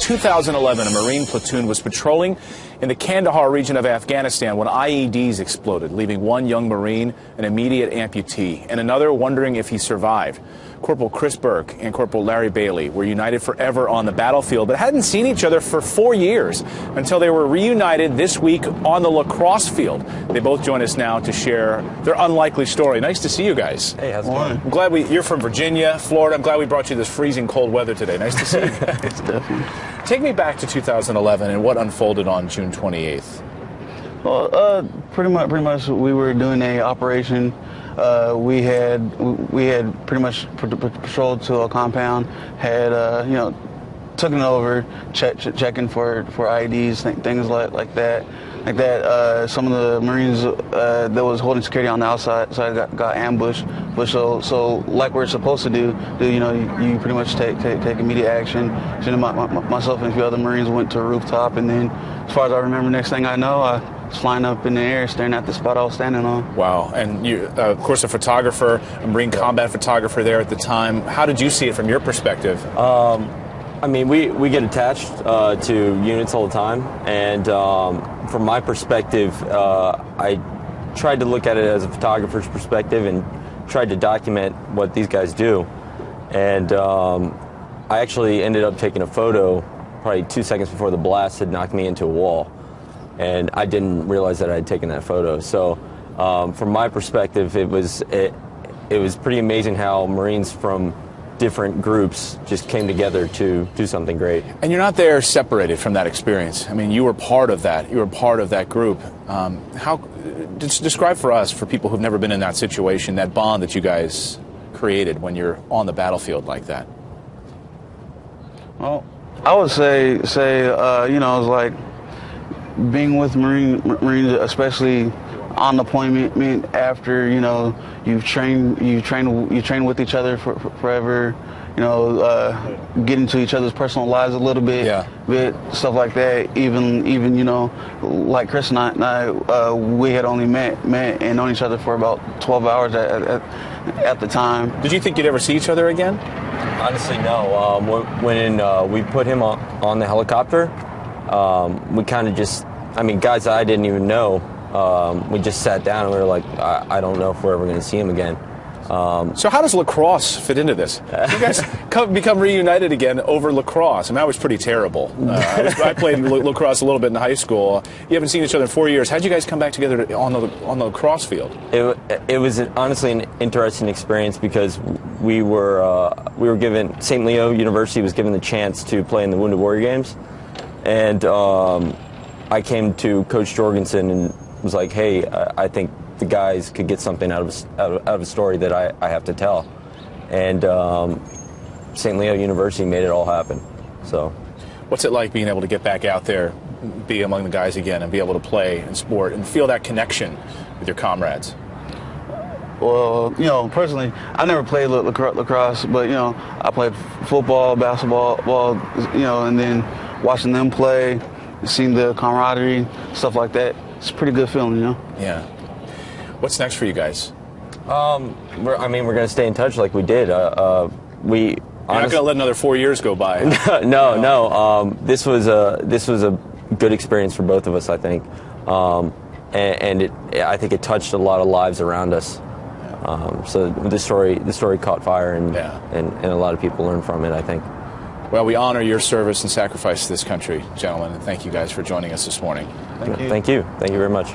2011, a Marine platoon was patrolling in the Kandahar region of Afghanistan when IEDs exploded, leaving one young Marine an immediate amputee and another wondering if he survived. Corporal Chris Burke and Corporal Larry Bailey were united forever on the battlefield, but hadn't seen each other for 4 years until they were reunited this week on the lacrosse field. They both join us now to share their unlikely story. Nice to see you guys. Hey, how's it going? I'm glad you're from Virginia, Florida. I'm glad we brought you this freezing cold weather today. Nice to see you. It's definitely. Take me back to 2011 and what unfolded on June 28th. Well, pretty much we were doing a operation. We had pretty much patrolled to a compound, had took it over, checking for IEDs, things like that. Some of the Marines that was holding security on the outside got ambushed. But so like we're supposed to do you pretty much take immediate action. So myself and a few other Marines went to a rooftop, and then as far as I remember, next thing I know, I was flying up in the air, staring at the spot I was standing on. Wow. And you, of course, a photographer, a Marine combat photographer there at the time. How did you see it from your perspective? I mean, we get attached to units all the time, and from my perspective, I tried to look at it as a photographer's perspective and tried to document what these guys do. And I actually ended up taking a photo probably 2 seconds before the blast had knocked me into a wall, and I didn't realize that I had taken that photo. So from my perspective, it was pretty amazing how Marines from different groups just came together to do something great. And you're not there separated from that experience. I mean, you were part of that. You were part of that group. Describe for us, for people who've never been in that situation, that bond that you guys created when you're on the battlefield like that. Well, I would say it was like being with Marines, especially on deployment, after you've trained with each other for forever, get into each other's personal lives a little bit, stuff like that. Even like Chris and I, we had only met and known each other for about 12 hours at the time. Did you think you'd ever see each other again? Honestly, no. When we put him on the helicopter, we kind of just, guys that I didn't even know, we just sat down and we were like, I don't know if we're ever going to see him again. So how does lacrosse fit into this? You guys become reunited again over lacrosse. I was pretty terrible. I played lacrosse a little bit in high school. You haven't seen each other in 4 years. How'd you guys come back together on the lacrosse field? It was honestly an interesting experience because we were given, St. Leo University was given the chance to play in the Wounded Warrior Games, and I came to Coach Jorgensen and was like, hey, I think the guys could get something out of a story that I have to tell. And St. Leo University made it all happen. So, what's it like being able to get back out there, be among the guys again, and be able to play and sport and feel that connection with your comrades? Well, personally, I never played lacrosse, but I played football, basketball, and then watching them play, seeing the camaraderie, stuff like that. It's a pretty good feeling, Yeah. What's next for you guys? We're going to stay in touch like we did. You're not going to let another 4 years go by. No. This was a good experience for both of us, I think, and I think it touched a lot of lives around us. So the story caught fire, and a lot of people learned from it, I think. Well, we honor your service and sacrifice to this country, gentlemen, and thank you guys for joining us this morning. Thank you. Thank you very much.